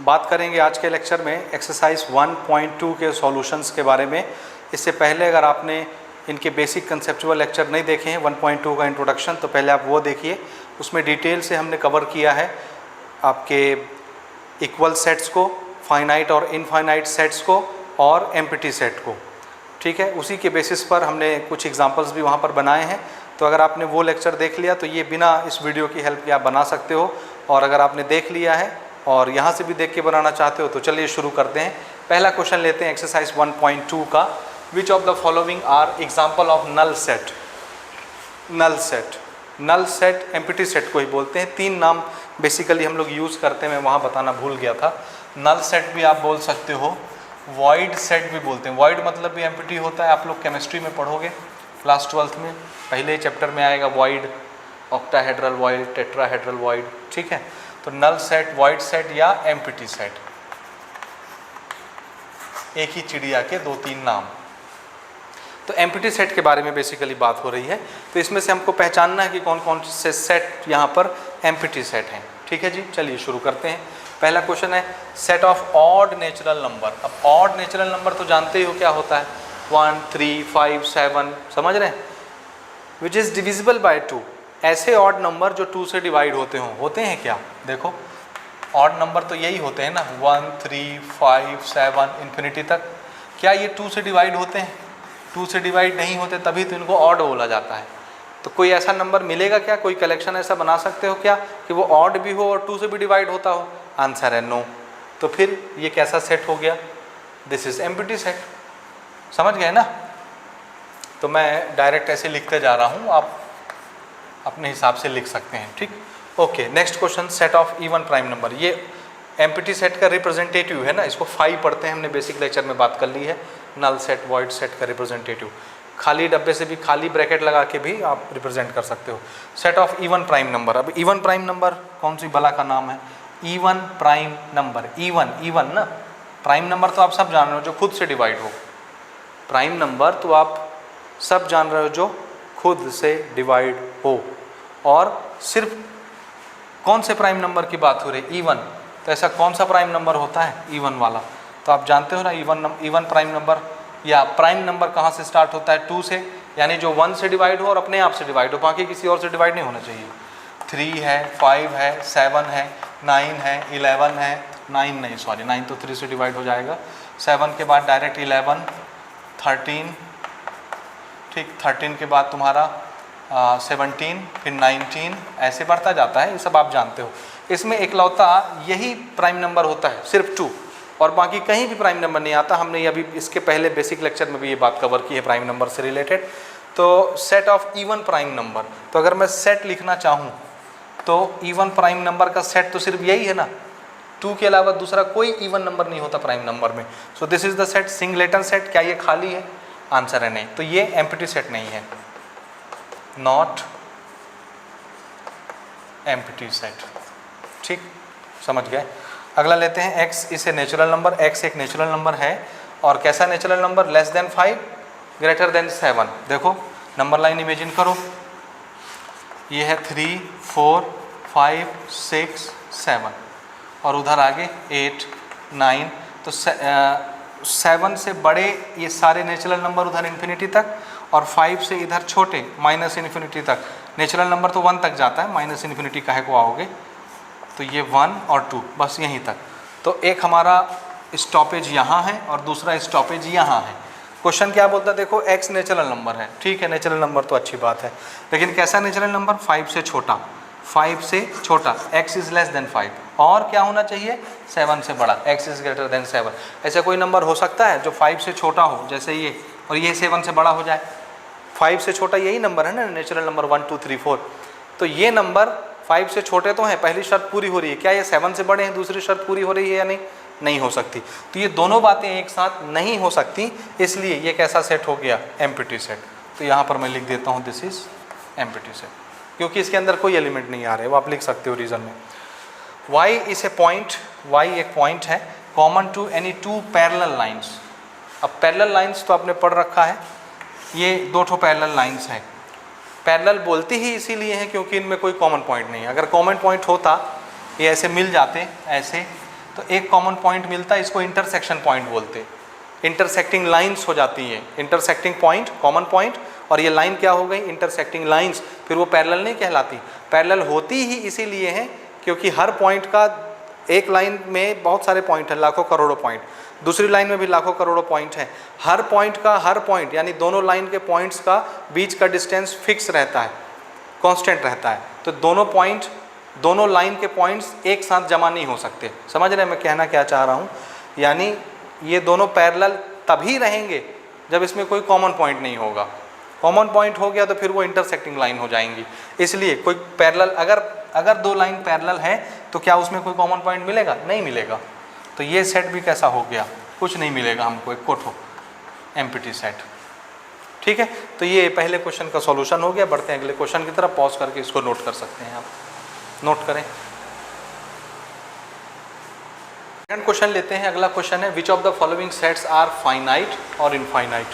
बात करेंगे आज के लेक्चर में एक्सरसाइज 1.2 के सॉल्यूशंस के बारे में। इससे पहले अगर आपने इनके बेसिक कंसेप्चुअल लेक्चर नहीं देखे हैं 1.2 का इंट्रोडक्शन, तो पहले आप वो देखिए। उसमें डिटेल से हमने कवर किया है आपके इक्वल सेट्स को, फाइनाइट और इनफाइनाइट सेट्स को और एम्प्टी सेट को। ठीक है, उसी के बेसिस पर हमने कुछ एग्जांपल्स भी वहाँ पर बनाए हैं। तो अगर आपने वो लेक्चर देख लिया तो ये बिना इस वीडियो की हेल्प के आप बना सकते हो, और अगर आपने देख लिया है और यहाँ से भी देख के बनाना चाहते हो तो चलिए शुरू करते हैं। पहला क्वेश्चन लेते हैं एक्सरसाइज 1.2 का। Which of the following are example of null set. Null set, null set empty set को ही बोलते हैं। 3 नाम बेसिकली हम लोग यूज़ करते हैं, मैं वहाँ बताना भूल गया था। नल सेट भी आप बोल सकते हो, वॉइड सेट भी बोलते हैं। वॉइड मतलब भी एम्प्टी होता है, आप लोग केमिस्ट्री में पढ़ोगे क्लास 12th में, पहले चैप्टर में आएगा void, octahedral void, tetrahedral void. ठीक है, तो नल सेट, वॉइड सेट या एम्प्टी सेट, एक ही चिड़िया के 2-3 नाम। तो एम्प्टी सेट के बारे में बेसिकली बात हो रही है। तो इसमें से हमको पहचानना है कि कौन कौन से सेट यहाँ पर एम्प्टी सेट हैं। ठीक है जी, चलिए शुरू करते हैं। पहला क्वेश्चन है set of odd natural number. अब ऑड नेचुरल नंबर तो जानते ही हो क्या होता है, 1, 3, 5, 7, समझ रहे हैं, विच इज़ डिविजिबल बाय 2। ऐसे ऑड नंबर जो 2 से डिवाइड होते हैं क्या? देखो ऑड नंबर तो यही होते हैं ना, 1, 3, 5, 7 इन्फिनिटी तक। क्या ये 2 से डिवाइड होते हैं? 2 से डिवाइड नहीं होते, तभी तो इनको ऑड बोला जाता है। तो कोई ऐसा नंबर मिलेगा क्या, कोई कलेक्शन ऐसा बना सकते हो क्या कि वो ऑड भी हो और 2 से भी डिवाइड होता हो? आंसर है नो। तो फिर ये कैसा सेट हो गया? This is empty set. समझ गए ना? तो मैं डायरेक्ट ऐसे लिखते जा रहा हूँ, आप अपने हिसाब से लिख सकते हैं। ठीक, okay. Next question set of even prime number. ये एम्प्टी सेट का रिप्रेजेंटेटिव है ना, इसको 5 पढ़ते हैं, हमने बेसिक लेक्चर में बात कर ली है। नल सेट, वॉइड सेट का रिप्रेजेंटेटिव, खाली डब्बे से भी खाली ब्रैकेट लगा के भी आप रिप्रेजेंट कर सकते हो। Set of even prime number. अब इवन प्राइम नंबर कौन सी बला का नाम है? Even prime number. इवन ना, प्राइम नंबर तो आप सब जान रहे हो जो खुद से डिवाइड हो। प्राइम नंबर तो आप सब जान रहे हो जो खुद से डिवाइड हो। और सिर्फ कौन से प्राइम नंबर की बात हो रही है? इवन। तो ऐसा कौन सा प्राइम नंबर होता है इवन वाला? तो आप जानते हो ना, इवन प्राइम नंबर, या प्राइम नंबर कहाँ से स्टार्ट होता है? 2 से, यानी जो 1 से डिवाइड हो और अपने आप से डिवाइड हो, बाकी किसी और से डिवाइड नहीं होना चाहिए। 3 है, 5 है, 7 है, 9 है, 11 है, 9 नहीं, सॉरी 9 तो 3 से डिवाइड हो जाएगा। 7 के बाद डायरेक्ट 11, 13, ठीक, 13 के बाद तुम्हारा 17, फिर 19, ऐसे बढ़ता जाता है। ये सब आप जानते हो। इसमें इकलौता यही प्राइम नंबर होता है, सिर्फ 2, और बाकी कहीं भी प्राइम नंबर नहीं आता। हमने अभी इसके पहले बेसिक लेक्चर में भी ये बात कवर की है प्राइम नंबर से रिलेटेड। तो set of even prime number, तो अगर मैं सेट लिखना चाहूँ तो इवन प्राइम नंबर का सेट तो सिर्फ यही है ना, 2 के अलावा दूसरा कोई इवन नंबर नहीं होता प्राइम नंबर में। So this is the set, singleton set. क्या ये खाली है? आंसर है नहीं। तो ये एम्प्टी सेट नहीं है, नॉट एम्प्टी सेट। ठीक, समझ गए? अगला लेते हैं x। इसे नेचुरल नंबर, x एक नेचुरल नंबर है, और कैसा natural number? Less than 5, greater than 7। देखो नंबर लाइन इमेजिन करो, ये है 3, 4, 5, 6, 7, और उधर आगे 8, 9। तो 7 से बड़े ये सारे नेचुरल नंबर उधर इन्फिनिटी तक, और 5 से इधर छोटे माइनस इन्फिनिटी तक। नेचुरल नंबर तो 1 तक जाता है, माइनस इन्फिनिटी काहे को आओगे? तो ये 1 और 2 बस यहीं तक। तो एक हमारा स्टॉपेज यहाँ है और दूसरा स्टॉपेज यहाँ है। क्वेश्चन क्या बोलता है? देखो x नेचुरल नंबर है, ठीक है, नेचुरल नंबर तो अच्छी बात है, लेकिन कैसा नेचुरल नंबर? 5 से छोटा, 5 से छोटा, x इज़ लेस देन 5, और क्या होना चाहिए? 7 से बड़ा, x इज़ ग्रेटर देन 7। ऐसा कोई नंबर हो सकता है जो 5 से छोटा हो, जैसे ये, और ये 7 से बड़ा हो जाए? 5 से छोटा यही नंबर है ना, नेचुरल नंबर 1, 2, 3, 4। तो ये नंबर 5 से छोटे तो हैं, पहली शर्त पूरी हो रही है। क्या ये 7 से बड़े हैं? दूसरी शर्त पूरी हो रही है या नहीं? नहीं हो सकती। तो ये दोनों बातें एक साथ नहीं हो सकती, इसलिए ये कैसा सेट हो गया? Empty set. तो यहाँ पर मैं लिख देता हूँ दिस इज एम्प्टी सेट, क्योंकि इसके अंदर कोई एलिमेंट नहीं आ रहे। वो आप लिख सकते हो रीज़न में। y is a point, y एक पॉइंट है common to any 2 parallel lines. अब पैरेलल लाइन्स तो आपने पढ़ रखा है, ये 2 ठो पैरेलल लाइन्स हैं। पैरेलल बोलती ही इसीलिए है क्योंकि इनमें कोई कॉमन पॉइंट नहीं है। अगर कॉमन पॉइंट होता, ये ऐसे मिल जाते ऐसे, तो एक कॉमन पॉइंट मिलता है, इसको इंटरसेक्शन पॉइंट बोलते हैं। इंटरसेक्टिंग लाइंस हो जाती हैं, इंटरसेक्टिंग पॉइंट, कॉमन पॉइंट, और ये लाइन क्या हो गई, इंटरसेक्टिंग लाइंस। फिर वो पैरेलल नहीं कहलाती, पैरेलल होती ही इसीलिए है क्योंकि हर पॉइंट का, एक लाइन में बहुत सारे पॉइंट हैं, लाखों करोड़ों पॉइंट, दूसरी लाइन में भी लाखों करोड़ों पॉइंट है। हर पॉइंट का, हर पॉइंट यानी दोनों लाइन के पॉइंट्स का बीच का डिस्टेंस फिक्स रहता है, कांस्टेंट रहता है। तो दोनों पॉइंट, दोनों लाइन के पॉइंट्स एक साथ जमा नहीं हो सकते। समझ रहे हैं मैं कहना क्या चाह रहा हूँ? यानी ये दोनों पैरेलल तभी रहेंगे जब इसमें कोई कॉमन पॉइंट नहीं होगा। कॉमन पॉइंट हो गया तो फिर वो इंटरसेक्टिंग लाइन हो जाएंगी। इसलिए कोई पैरेलल, अगर दो लाइन पैरेलल है तो क्या उसमें कोई कॉमन पॉइंट मिलेगा? नहीं मिलेगा। तो ये सेट भी कैसा हो गया? कुछ नहीं मिलेगा हमको, एक कोठो एम्प्टी सेट। ठीक है, तो ये पहले क्वेश्चन का सॉल्यूशन हो गया। बढ़ते हैं अगले क्वेश्चन की तरफ, पॉज करके इसको नोट कर सकते हैं आप, नोट करें। सेकंड क्वेश्चन लेते हैं। अगला क्वेश्चन है which of the following sets are finite और इनफाइनाइट?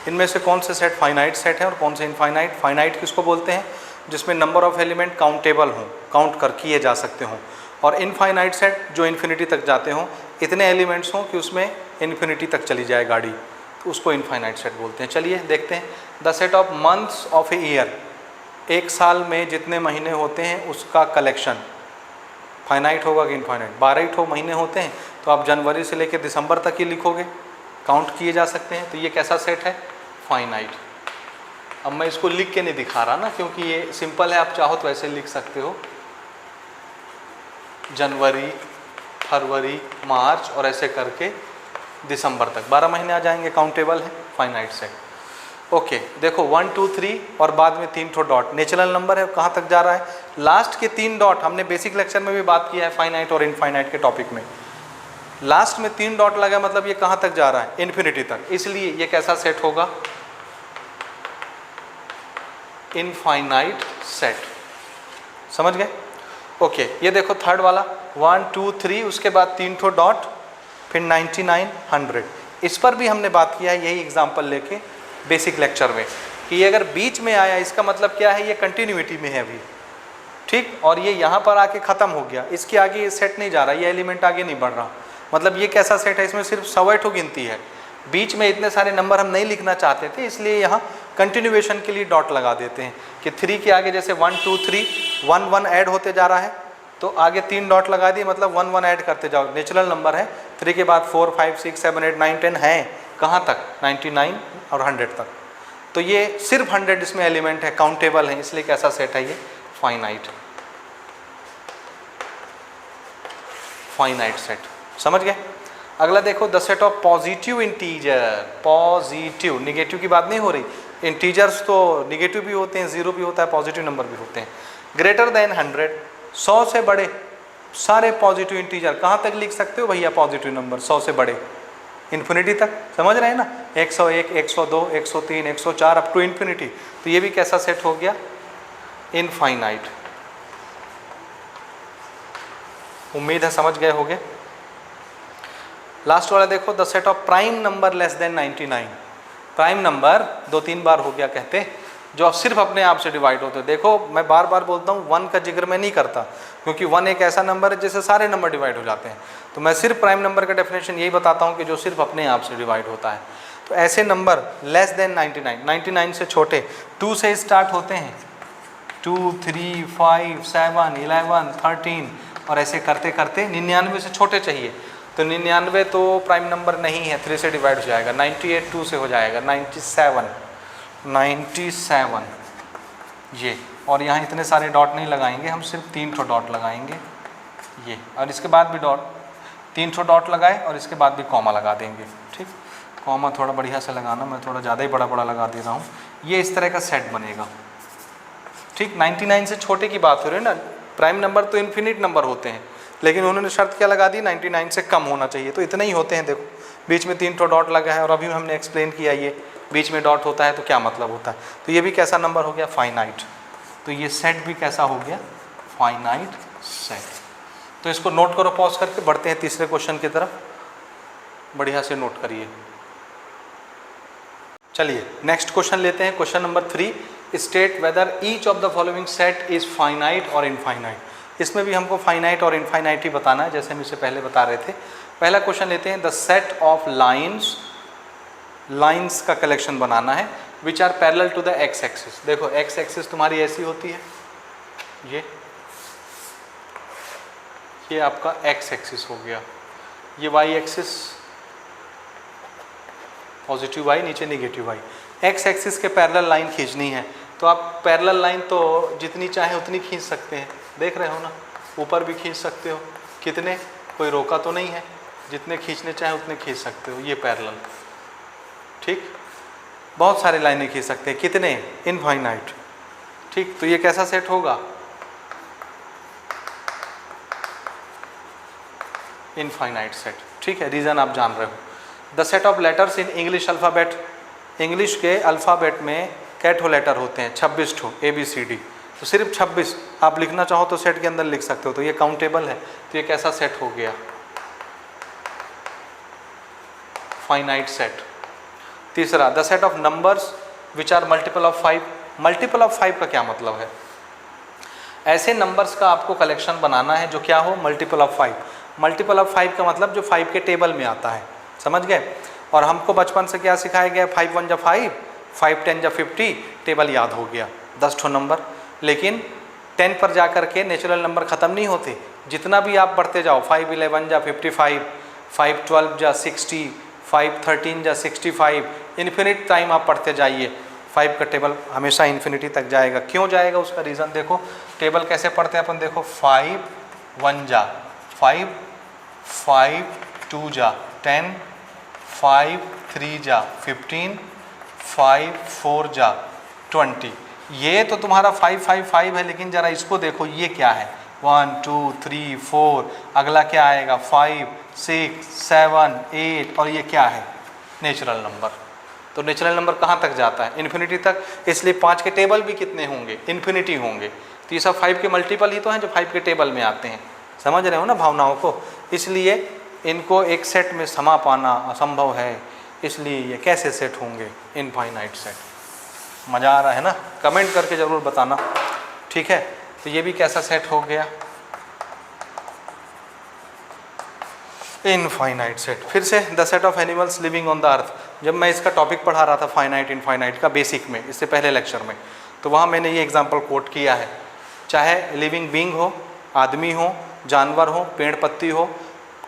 इनमें से कौन से सेट फाइनाइट सेट है और कौन से इनफाइनाइट? फाइनाइट किसको बोलते हैं? जिसमें नंबर ऑफ एलिमेंट काउंटेबल हों, काउंट कर किए जा सकते हों। और इनफाइनाइट सेट जो इन्फिनिटी तक जाते हों, इतने एलिमेंट्स हों कि उसमें इन्फिनिटी तक चली जाए गाड़ी, तो उसको इनफाइनाइट सेट बोलते हैं। चलिए देखते हैं। The set of months of a year, एक साल में जितने महीने होते हैं उसका कलेक्शन फाइनाइट होगा कि इनफाइनाइट? 12 महीने होते हैं तो आप जनवरी से लेकर दिसंबर तक ही लिखोगे, काउंट किए जा सकते हैं। तो ये कैसा सेट है? फाइनाइट। अब मैं इसको लिख के नहीं दिखा रहा ना, क्योंकि ये सिंपल है, आप चाहो तो ऐसे लिख सकते हो, जनवरी, फरवरी, मार्च और ऐसे करके दिसंबर तक 12 महीने आ जाएंगे, काउंटेबल है, फाइनाइट सेट। ओके, देखो 1 2 3 और बाद में 3 ठो डॉट, नेचुरल नंबर है, कहाँ तक जा रहा है? लास्ट के 3 डॉट हमने बेसिक लेक्चर में भी बात किया है, फाइनाइट और इनफाइनाइट के टॉपिक में। लास्ट में 3 डॉट लगा मतलब ये कहाँ तक जा रहा है? इन्फिनिटी तक। इसलिए ये कैसा सेट होगा? Infinite set. समझ गए? ओके, ये देखो थर्ड वाला 1 2 3, उसके बाद 3 ठो डॉट, फिर 99 100। इस पर भी हमने बात किया है, यही एग्जाम्पल लेके बेसिक लेक्चर में, कि ये अगर बीच में आया इसका मतलब क्या है? ये कंटिन्यूटी में है अभी, ठीक, और ये यहाँ पर आके ख़त्म हो गया, इसके आगे ये सेट नहीं जा रहा, ये एलिमेंट आगे नहीं बढ़ रहा, मतलब ये कैसा सेट है? इसमें सिर्फ 100 गिनती है, बीच में इतने सारे नंबर हम नहीं लिखना चाहते थे, इसलिए यहाँ कंटिन्यूएशन के लिए डॉट लगा देते हैं कि 3 के आगे जैसे 1 2 3 1 1 ऐड होते जा रहा है, तो आगे 3 डॉट लगा दिए, मतलब 1 1 ऐड करते जाओ, नेचुरल नंबर है। 3 के बाद 4 5 6 7 8 9 10 है, कहाँ तक? 99 और 100 तक। तो ये सिर्फ 100 इसमें एलिमेंट है, काउंटेबल है, इसलिए कैसा सेट है? ये फाइनाइट, फाइनाइट सेट। समझ गए? अगला देखो, the set of positive integer. Positive, negative की बात नहीं हो रही, इंटीजर्स तो निगेटिव भी होते हैं, 0 भी होता है, पॉजिटिव नंबर भी होते हैं। ग्रेटर देन 100, 100 से बड़े सारे पॉजिटिव इंटीजर। कहाँ तक लिख सकते हो भैया पॉजिटिव नंबर? 100 से बड़े, इन्फिनिटी तक। समझ रहे हैं ना? 101 102 103 104 अप टू इन्फिनिटी। तो ये भी कैसा सेट हो गया? इनफाइनाइट। उम्मीद है समझ गए होगे। लास्ट वाला देखो, the set of prime number less than 99। Prime number 2-3 बार हो गया कहते, जो सिर्फ अपने आप से डिवाइड होते हैं। देखो मैं बार बार बोलता हूँ, 1 का जिक्र मैं नहीं करता, क्योंकि 1 एक ऐसा नंबर है जिससे सारे नंबर डिवाइड हो जाते हैं। तो मैं सिर्फ प्राइम नंबर का डेफिनेशन यही बताता हूँ कि जो सिर्फ अपने आप से डिवाइड होता है। तो ऐसे नंबर लेस देन 99, 99 से छोटे, 2 से स्टार्ट होते हैं, 2 3 5 7 11 13 और ऐसे करते करते 99 से छोटे चाहिए। तो 99 तो प्राइम नंबर नहीं है, 3 से डिवाइड हो जाएगा, 98 2 से हो जाएगा, 97 ये, और यहाँ इतने सारे डॉट नहीं लगाएंगे हम, सिर्फ 3 ठो डॉट लगाएंगे ये, और इसके बाद भी डॉट, 3 ठो डॉट लगाए और इसके बाद भी कॉमा लगा देंगे। ठीक, कॉमा थोड़ा बढ़िया से लगाना, मैं थोड़ा ज़्यादा ही बड़ा बड़ा लगा दे रहा हूँ। ये इस तरह का सेट बनेगा। ठीक, 99 से छोटे की बात हो रही है ना, प्राइम नंबर तो इन्फिनिट नंबर होते हैं, लेकिन उन्होंने शर्त क्या लगा दी? 99 से कम होना चाहिए। तो इतने ही होते हैं। देखो बीच में 3 ठो डॉट लगा है, और अभी हमने एक्सप्लेन किया ये बीच में डॉट होता है तो क्या मतलब होता है। तो ये भी कैसा नंबर हो गया? फाइनाइट। तो ये सेट भी कैसा हो गया? Finite set. तो इसको नोट करो पॉज करके, बढ़ते हैं तीसरे क्वेश्चन की तरफ, बढ़िया से नोट करिए। चलिए नेक्स्ट क्वेश्चन लेते हैं, question number 3। State whether each of the following set is finite और इनफाइनाइट। इसमें भी हमको फाइनाइट और इनफाइनाइट ही बताना है, जैसे हम इससे पहले बता रहे थे। पहला क्वेश्चन लेते हैं, द सेट ऑफ लाइन्स का कलेक्शन बनाना है which are parallel to the X axis. देखो एक्स एक्सिस तुम्हारी ऐसी होती है, ये आपका एक्स एक्सिस हो गया, ये वाई एक्सिस पॉजिटिव वाई, नीचे नेगेटिव वाई। एक्स एक्सिस के पैरेलल लाइन खींचनी है, तो आप पैरेलल लाइन तो जितनी चाहे उतनी खींच सकते हैं, देख रहे हो ना, ऊपर भी खींच सकते हो, कितने, कोई रोका तो नहीं है, जितने खींचने चाहे उतने खींच सकते हो, ये पैरेलल, ठीक। बहुत सारे लाइनें खींच सकते हैं, कितने, इनफाइनाइट, ठीक। तो ये कैसा सेट होगा, इनफाइनाइट सेट, ठीक है। रीज़न आप जान रहे हो। The set of letters in English alphabet, English के अल्फ़ाबेट में कै ठो लेटर होते हैं, 26 ठो, ABCD, तो सिर्फ 26 आप लिखना चाहो तो सेट के अंदर लिख सकते हो, तो ये काउंटेबल है, तो ये कैसा सेट हो गया, फाइनाइट सेट। तीसरा, the set of numbers which are multiple of 5। Multiple of 5 का क्या मतलब है, ऐसे नंबर्स का आपको कलेक्शन बनाना है जो क्या हो, मल्टीपल ऑफ 5। मल्टीपल ऑफ 5 का मतलब जो 5 के टेबल में आता है, समझ गए। और हमको बचपन से क्या सिखाया गया, 5 1 जा 5, 5 10 जा 50, टेबल याद हो गया, 10 ठो नंबर। लेकिन 10 पर जा कर के नेचुरल नंबर ख़त्म नहीं होते, जितना भी आप बढ़ते जाओ, 5 11 जा 55, 5 12 जा 60, 5 13 जा 65, इन्फिनिट टाइम आप पढ़ते जाइए, 5 का टेबल हमेशा इन्फिनिटी तक जाएगा। क्यों जाएगा, उसका रीज़न देखो। टेबल कैसे पढ़ते हैं अपन, देखो 5 1 जा 5, 5 2 जा 10, 5 3 जा 15, 5 4 जा 20। ये तो तुम्हारा 5 5 5 है, लेकिन ज़रा इसको देखो, ये क्या है, 1 2 3 4, अगला क्या आएगा, 5 6 7 8, और ये क्या है, नेचुरल नंबर। तो नेचुरल नंबर कहाँ तक जाता है, इन्फिनिटी तक, इसलिए 5 के टेबल भी कितने होंगे, इन्फिनिटी होंगे। तो ये सब 5 के मल्टीपल ही तो हैं जो 5 के टेबल में आते हैं, समझ रहे हो ना भावनाओं को। इसलिए इनको एक सेट में समा पाना असंभव है, इसलिए ये कैसे सेट होंगे, इनफाइनाइट सेट। मज़ा आ रहा है ना, कमेंट करके ज़रूर बताना, ठीक है। तो ये भी कैसा सेट हो गया, इनफाइनाइट सेट। फिर से, the set of animals living on the earth. जब मैं इसका टॉपिक पढ़ा रहा था फाइनाइट इनफाइनाइट का बेसिक में, इससे पहले लेक्चर में, तो वहाँ मैंने ये एग्जांपल कोट किया है, चाहे लिविंग बीइंग हो, आदमी हो, जानवर हो, पेड़ पत्ती हो,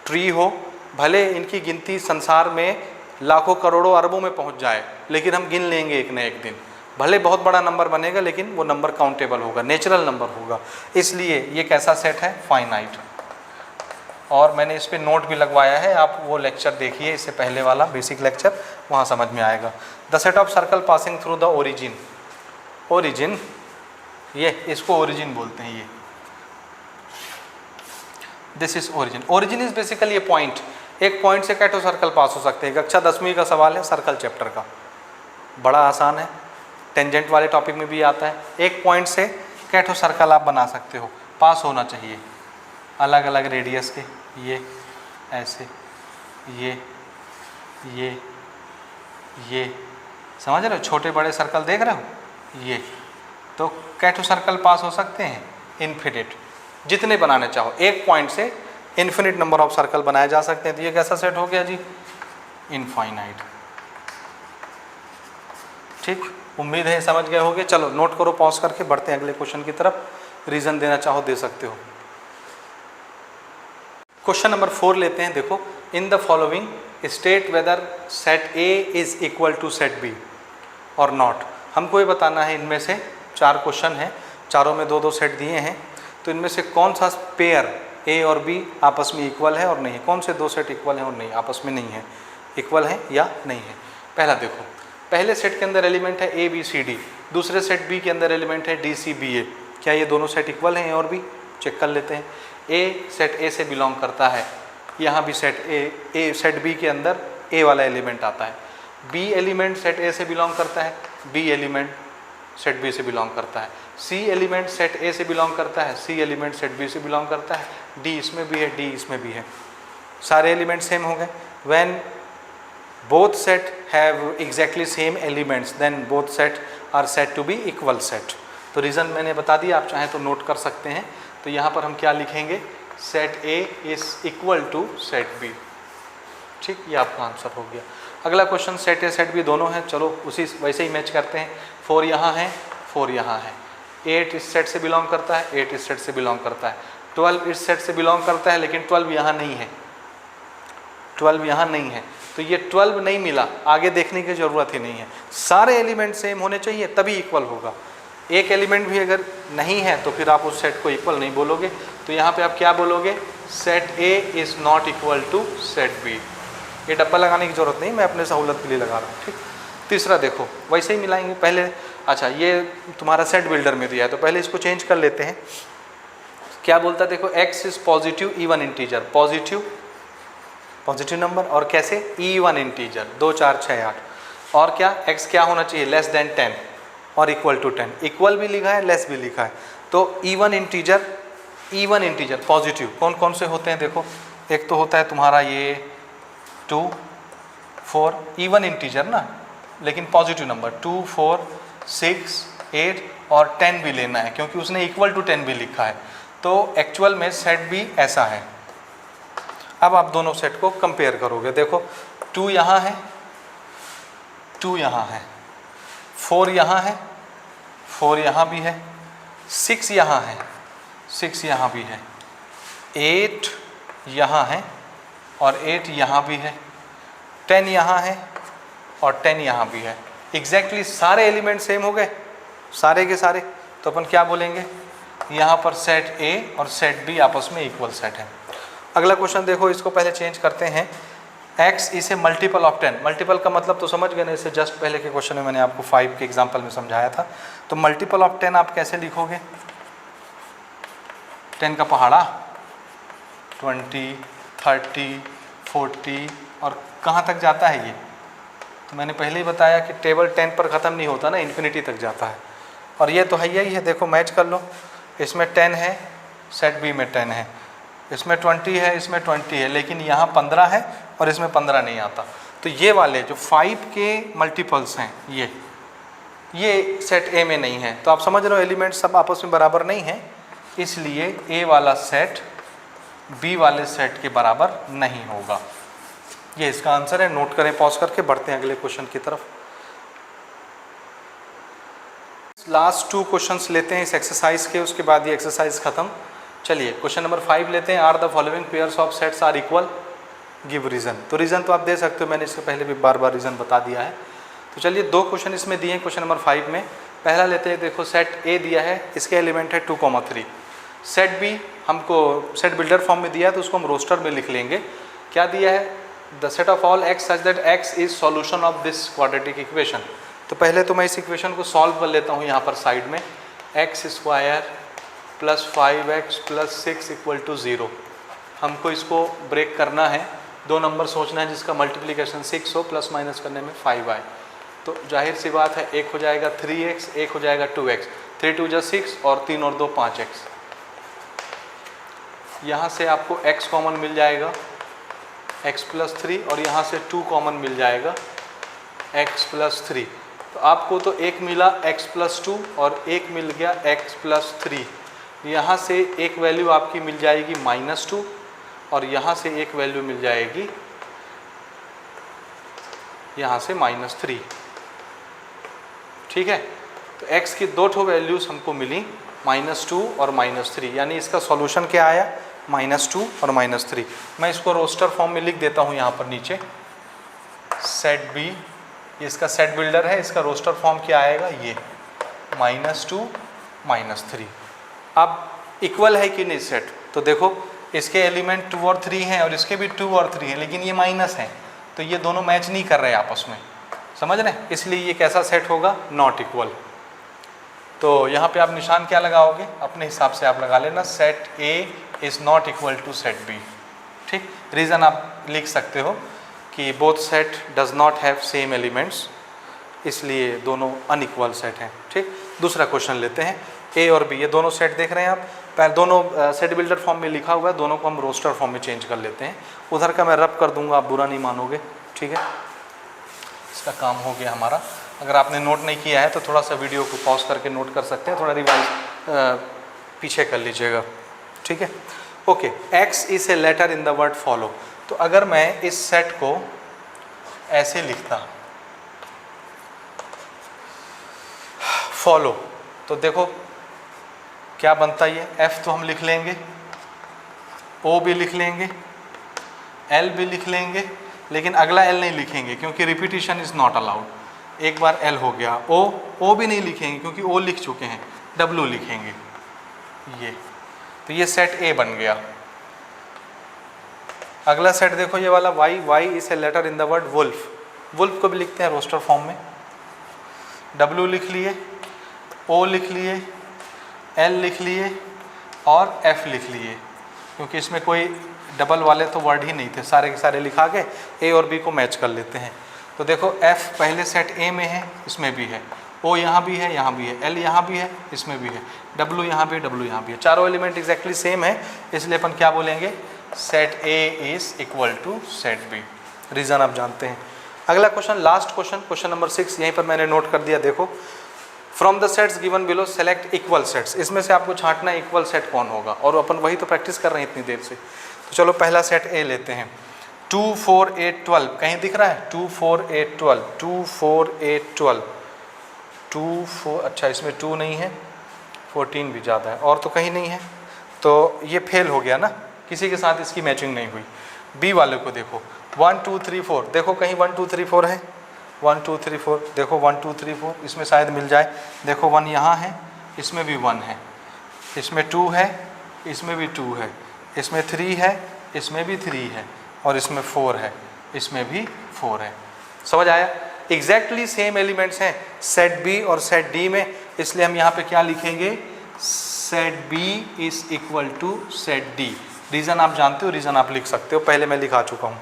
ट्री हो, भले इनकी गिनती संसार में लाखों करोड़ों अरबों में पहुंच जाए, लेकिन हम गिन लेंगे एक न एक दिन। भले बहुत बड़ा नंबर बनेगा, लेकिन वो नंबर काउंटेबल होगा, नेचुरल नंबर होगा, इसलिए ये कैसा सेट है, फाइनाइट। और मैंने इस पर नोट भी लगवाया है, आप वो लेक्चर देखिए, इससे पहले वाला बेसिक लेक्चर, वहाँ समझ में आएगा। The set of circle passing through the origin. Origin, ये इसको ओरिजिन बोलते हैं, ये this is origin. Origin is basically A point, एक पॉइंट से कैटो सर्कल पास हो सकते हैं। कक्षा 10वीं का सवाल है सर्कल चैप्टर का, बड़ा आसान है, टेंजेंट वाले टॉपिक में भी आता है। एक पॉइंट से कैटो सर्कल आप बना सकते हो, पास होना चाहिए अलग अलग रेडियस के, ये ऐसे, ये समझ रहे हो, छोटे बड़े सर्कल देख रहे हो, ये तो कैटो सर्कल पास हो सकते हैं, इन्फिनिट, जितने बनाने चाहो। एक पॉइंट से इन्फिनिट नंबर ऑफ सर्कल बनाए जा सकते हैं। तो ये कैसा सेट हो गया जी, इनफाइनाइट, ठीक। उम्मीद है समझ गए होगे। चलो नोट करो, पॉज करके बढ़ते हैं अगले क्वेश्चन की तरफ। रीजन देना चाहो दे सकते हो। क्वेश्चन नंबर 4 लेते हैं। देखो, in the following state whether set A is equal to set B और नॉट। हमको ये बताना है, इनमें से 4 क्वेश्चन हैं, चारों में 2-2 सेट दिए हैं, तो इनमें से कौन सा पेयर ए और बी आपस में इक्वल है और नहीं है, कौन से 2 सेट इक्वल हैं और नहीं आपस में नहीं है, इक्वल है या नहीं है। पहला देखो, पहले सेट के अंदर एलिमेंट है ए बी सी डी, दूसरे सेट बी के अंदर एलिमेंट है डी सी बी ए। क्या ये दोनों सेट इक्वल हैं ए और बी, चेक कर लेते हैं। ए सेट ए से बिलोंग करता है, यहाँ भी सेट ए सेट बी के अंदर ए वाला एलिमेंट आता है। बी एलिमेंट सेट ए से बिलोंग करता है, बी एलिमेंट सेट बी से बिलोंग करता है। सी एलिमेंट सेट ए से बिलोंग करता है, सी एलिमेंट सेट बी से बिलोंग करता है। डी इसमें भी है, डी इसमें भी है, सारे एलिमेंट सेम हो गए। When both set have exactly same elements then both set are set to be equal set. तो रीज़न मैंने बता दिया, आप चाहें तो नोट कर सकते हैं। तो यहाँ पर हम क्या लिखेंगे, set A is equal to set B. ठीक, ये आपका आंसर हो गया। अगला question set A set B दोनों हैं, चलो उसी वैसे ही मैच करते हैं। 4 यहाँ है, 4 यहाँ है। 8 इस सेट से बिलोंग करता है, 8 इस सेट से बिलोंग करता है। 12 इस सेट से बिलोंग करता है, लेकिन 12 यहाँ नहीं है, 12 यहाँ नहीं है। तो ये 12 नहीं मिला, आगे देखने की ज़रूरत ही नहीं है। सारे एलिमेंट सेम होने चाहिए तभी इक्वल होगा। एक एलिमेंट भी अगर नहीं है तो फिर आप उस सेट को इक्वल नहीं बोलोगे। तो यहाँ पे आप क्या बोलोगे, set A is not equal to set B. ये डब्बा लगाने की ज़रूरत नहीं, मैं अपने सहूलत के लिए लगा रहा हूँ। ठीक, तीसरा देखो वैसे ही मिलाएंगे पहले। अच्छा, ये तुम्हारा सेट बिल्डर में दिया है तो पहले इसको चेंज कर लेते हैं। क्या बोलता है देखो, x is positive even integer, positive number, और कैसे, इवन इंटीजर 2 4 6 8, और क्या x क्या होना चाहिए, लेस देन 10 और इक्वल टू 10। इक्वल भी लिखा है, लेस भी लिखा है। तो इवन इंटीजर पॉजिटिव कौन कौन से होते हैं देखो, एक तो होता है तुम्हारा ये 2 4 इवन इंटीजर ना, लेकिन पॉजिटिव नंबर 2 4 6 8 और 10 भी लेना है क्योंकि उसने इक्वल टू 10 भी लिखा है। तो एक्चुअल में सेट भी ऐसा है। अब आप दोनों सेट को कंपेयर करोगे, देखो 2 यहाँ है, 2 यहाँ है, 4 यहाँ है, 4 यहाँ भी है, 6 यहाँ है, 6 यहाँ भी है, 8 यहाँ है और 8 यहाँ भी है, 10 यहाँ है और 10 यहाँ भी है। एग्जैक्टली सारे एलिमेंट सेम हो गए, सारे के सारे। तो अपन क्या बोलेंगे, यहाँ पर सेट ए और सेट बी आपस में इक्वल सेट है। अगला क्वेश्चन देखो, इसको पहले चेंज करते हैं। x इसे मल्टीपल ऑफ 10, मल्टीपल का मतलब तो समझ गए ना, इसे जस्ट पहले के क्वेश्चन में मैंने आपको 5 के एग्जांपल में समझाया था। तो मल्टीपल ऑफ 10 आप कैसे लिखोगे, 10 का पहाड़ा 20 30 40 और कहाँ तक जाता है ये, तो मैंने पहले ही बताया कि टेबल 10 पर ख़त्म नहीं होता ना, इन्फिनिटी तक जाता है। और ये तो है यही है, देखो मैच कर लो, इसमें 10 है, सेट बी में 10 है, इसमें 20 है, इसमें 20 है, लेकिन यहाँ 15 है और इसमें 15 नहीं आता। तो ये वाले जो 5 के मल्टीपल्स हैं ये सेट ए में नहीं है। तो आप समझ रहे हो एलिमेंट सब आपस में बराबर नहीं है, इसलिए ए वाला सेट बी वाले सेट के बराबर नहीं होगा। ये इसका आंसर है, नोट करें पॉज करके, बढ़ते हैं अगले क्वेश्चन की तरफ। लास्ट 2 क्वेश्चंस लेते हैं इस एक्सरसाइज के, उसके बाद ये एक्सरसाइज खत्म। चलिए क्वेश्चन नंबर 5 लेते हैं। Are the following pairs of sets are equal, give reason. तो रीज़न तो आप दे सकते हो, मैंने इससे पहले भी बार बार रीज़न बता दिया है। तो चलिए 2 क्वेश्चन इसमें दिए हैं क्वेश्चन नंबर 5 में। पहला लेते हैं, देखो सेट ए दिया है, इसके एलिमेंट है 2, 3। सेट बी हमको सेट बिल्डर फॉर्म में दिया है तो उसको हम रोस्टर में लिख लेंगे। क्या दिया है, the set of all x such that x is solution of this quadratic equation. तो पहले तो मैं इस इक्वेशन को सॉल्व कर लेता हूँ यहाँ पर साइड में, X square plus 5x plus 6 equal to 0। हमको इसको ब्रेक करना है, 2 नंबर सोचना है जिसका मल्टीप्लिकेशन 6 हो, प्लस माइनस करने में 5 आए। तो जाहिर सी बात है, एक हो जाएगा 3x, एक हो जाएगा 2x, 3 2 = 6 और 3 और 2 5x। यहाँ से आपको x कॉमन मिल जाएगा, x प्लस 3, और यहाँ से 2 कॉमन मिल जाएगा, x प्लस 3। तो आपको तो एक मिला x प्लस 2 और एक मिल गया x प्लस 3। यहाँ से एक वैल्यू आपकी मिल जाएगी -2 और यहाँ से एक वैल्यू मिल जाएगी यहाँ से -3। ठीक है, तो x की 2 वैल्यूज़ हमको मिली, -2 और -3, यानी इसका सॉल्यूशन क्या आया, -2 और -3। मैं इसको रोस्टर फॉर्म में लिख देता हूँ यहाँ पर नीचे, सेट बी, ये इसका सेट बिल्डर है, इसका रोस्टर फॉर्म क्या आएगा, ये -2 -3। अब इक्वल है कि नहीं सेट, तो देखो इसके एलिमेंट 2 और 3 हैं और इसके भी 2 और 3 हैं, लेकिन ये माइनस हैं, तो ये दोनों मैच नहीं कर रहे आपस में, समझ रहे हैं, इसलिए ये कैसा सेट होगा, नॉट इक्वल। तो यहाँ पे आप निशान क्या लगाओगे, अपने हिसाब से आप लगा लेना, set A is not equal to set B. ठीक, रीज़न आप लिख सकते हो कि both set does not have same elements, इसलिए दोनों अनइक्वल सेट हैं। ठीक, दूसरा क्वेश्चन लेते हैं, ए और बी, ये दोनों सेट देख रहे हैं आप, पहले दोनों सेट बिल्डर फॉर्म में लिखा हुआ है, दोनों को हम रोस्टर फॉर्म में चेंज कर लेते हैं। उधर का मैं रब कर दूंगा, आप बुरा नहीं मानोगे। ठीक है, इसका काम हो गया हमारा। अगर आपने नोट नहीं किया है तो थोड़ा सा वीडियो को पॉज करके नोट कर सकते हैं, थोड़ा रिवाइज पीछे कर लीजिएगा। ठीक है। Okay, X is a letter in the word follow. तो अगर मैं इस सेट को ऐसे लिखता फॉलो, तो देखो क्या बनता है, ये एफ तो हम लिख लेंगे, ओ भी लिख लेंगे, एल भी लिख लेंगे, लेकिन अगला एल नहीं लिखेंगे क्योंकि रिपीटिशन इज नॉट अलाउड। एक बार एल हो गया, ओ भी नहीं लिखेंगे क्योंकि ओ लिख चुके हैं, डब्ल्यू लिखेंगे ये। तो ये सेट ए बन गया। अगला सेट देखो ये वाला Y, Y is a letter in the word wolf, wolf को भी लिखते हैं रोस्टर फॉर्म में, डब्ल्यू लिख लिए, ओ लिख लिए, एल लिख लिए और एफ लिख लिए, क्योंकि इसमें कोई डबल वाले तो वर्ड ही नहीं थे, सारे के सारे लिखा के ए और बी को मैच कर लेते हैं। तो देखो एफ पहले सेट ए में है, इसमें भी है, ओ यहाँ भी है, यहाँ भी है, एल यहाँ भी है, इसमें भी है, डब्ल्यू यहाँ भी है, डब्ल्यू यहाँ भी है, चारों एलिमेंट एग्जैक्टली सेम है, इसलिए अपन क्या बोलेंगे, set A is equal to set B. Reason आप जानते हैं। अगला question, last question, question number 6, यहीं पर मैंने नोट कर दिया। देखो, from the sets given below select equal sets. इसमें से आपको छांटना है इक्वल सेट कौन होगा, और अपन वही तो प्रैक्टिस कर रहे हैं इतनी देर से। तो चलो पहला सेट ए लेते हैं, 2 4 8 12, कहीं दिख रहा है 2 4 8 12, 2 4 8 12, 2 4, अच्छा इसमें 2 नहीं है, 14 भी ज़्यादा है, और तो कहीं नहीं है, तो ये फेल हो गया ना, किसी के साथ इसकी मैचिंग नहीं हुई। बी वाले को देखो, 1 2 3 4, देखो कहीं 1 2 3 4 है, 1 2 3 4, देखो 1 2 3 4, इसमें शायद मिल जाए, देखो 1 यहाँ है, इसमें भी 1 है, इसमें 2 है, इसमें भी 2 है, इसमें 3 है, इसमें भी 3 है, और इसमें 4 है, इसमें भी 4 है। समझ आया? एग्जैक्टली सेम एलिमेंट्स हैं सेट बी और सेट डी में, इसलिए हम यहाँ पे क्या लिखेंगे, set B is equal to set D. Reason आप जानते हो, रीज़न आप लिख सकते हो, पहले मैं लिखा चुका हूँ।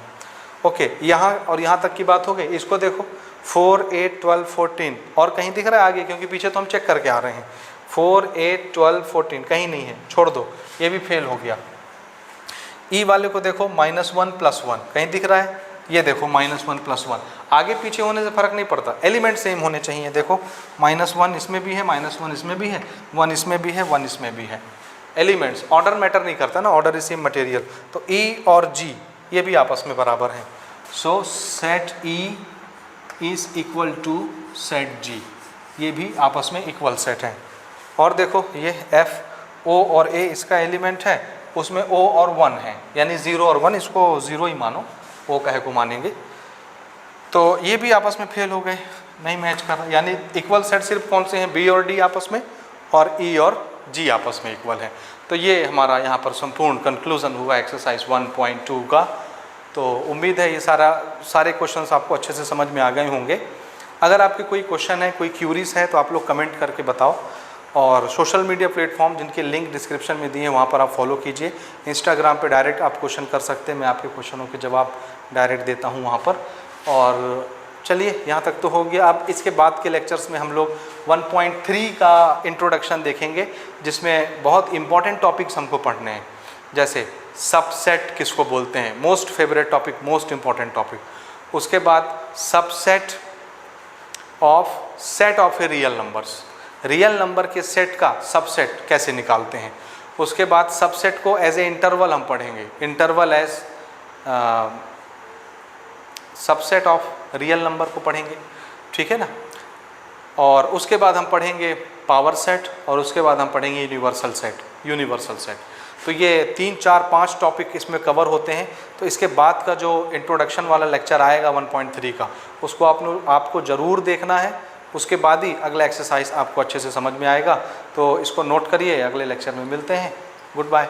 ओके, यहाँ और यहाँ तक की बात हो गई। इसको देखो 4 8 12 14, और कहीं दिख रहा है आगे, क्योंकि पीछे तो हम चेक करके आ रहे हैं, 4 8 12 14 कहीं नहीं है, छोड़ दो, ये भी फेल हो गया। ई वाले को देखो -1 + 1, कहीं दिख रहा है, ये देखो -1 + 1, आगे पीछे होने से फर्क नहीं पड़ता, एलिमेंट सेम होने चाहिए। देखो -1 इसमें भी है, -1 इसमें भी है, 1 इसमें भी है, 1 इसमें भी है। एलिमेंट्स, ऑर्डर मैटर नहीं करता ना, ऑर्डर इज सेम मटेरियल। तो ई और जी ये भी आपस में बराबर हैं। So set E is equal to set G, ये भी आपस में इक्वल सेट हैं। और देखो ये एफ, ओ और ए इसका एलिमेंट है, उसमें ओ और 1 है, यानी 0 और 1, इसको 0 ही मानो, ओ कहे को मानेंगे। तो ये भी आपस में फेल हो गए, नहीं मैच कर रहा, यानी इक्वल सेट सिर्फ कौन से हैं, बी और डी आपस में, और ई और जी आपस में इक्वल है। तो ये हमारा यहाँ पर संपूर्ण कंक्लूजन हुआ एक्सरसाइज 1.2 का। तो उम्मीद है ये सारे क्वेश्चंस आपको अच्छे से समझ में आ गए होंगे। अगर आपके कोई क्वेश्चन है, कोई क्यूरीज है, तो आप लोग कमेंट करके बताओ, और सोशल मीडिया प्लेटफॉर्म जिनके लिंक डिस्क्रिप्शन में दिए हैं वहाँ पर आप फॉलो कीजिए। इंस्टाग्राम पे डायरेक्ट आप क्वेश्चन कर सकते हैं, मैं आपके क्वेश्चनों के जवाब डायरेक्ट देता हूँ वहाँ पर। और चलिए यहाँ तक तो हो गया। अब इसके बाद के लेक्चर्स में हम लोग 1.3 का इंट्रोडक्शन देखेंगे, जिसमें बहुत इंपॉर्टेंट टॉपिक्स हमको पढ़ने हैं, जैसे सबसेट किसको बोलते हैं, most favourite topic, most important topic. उसके बाद subset of a real numbers, real number के सेट का सबसेट कैसे निकालते हैं। उसके बाद सबसेट को एज ए इंटरवल हम पढ़ेंगे, interval as subset of real number को पढ़ेंगे, ठीक है ना। और उसके बाद हम पढ़ेंगे पावर सेट, और उसके बाद हम पढ़ेंगे यूनिवर्सल सेट। तो ये 3 4 5 टॉपिक इसमें कवर होते हैं। तो इसके बाद का जो इंट्रोडक्शन वाला लेक्चर आएगा 1.3 का, उसको आपको ज़रूर देखना है, उसके बाद ही अगला एक्सरसाइज आपको अच्छे से समझ में आएगा। तो इसको नोट करिए, अगले लेक्चर में मिलते हैं। Good bye.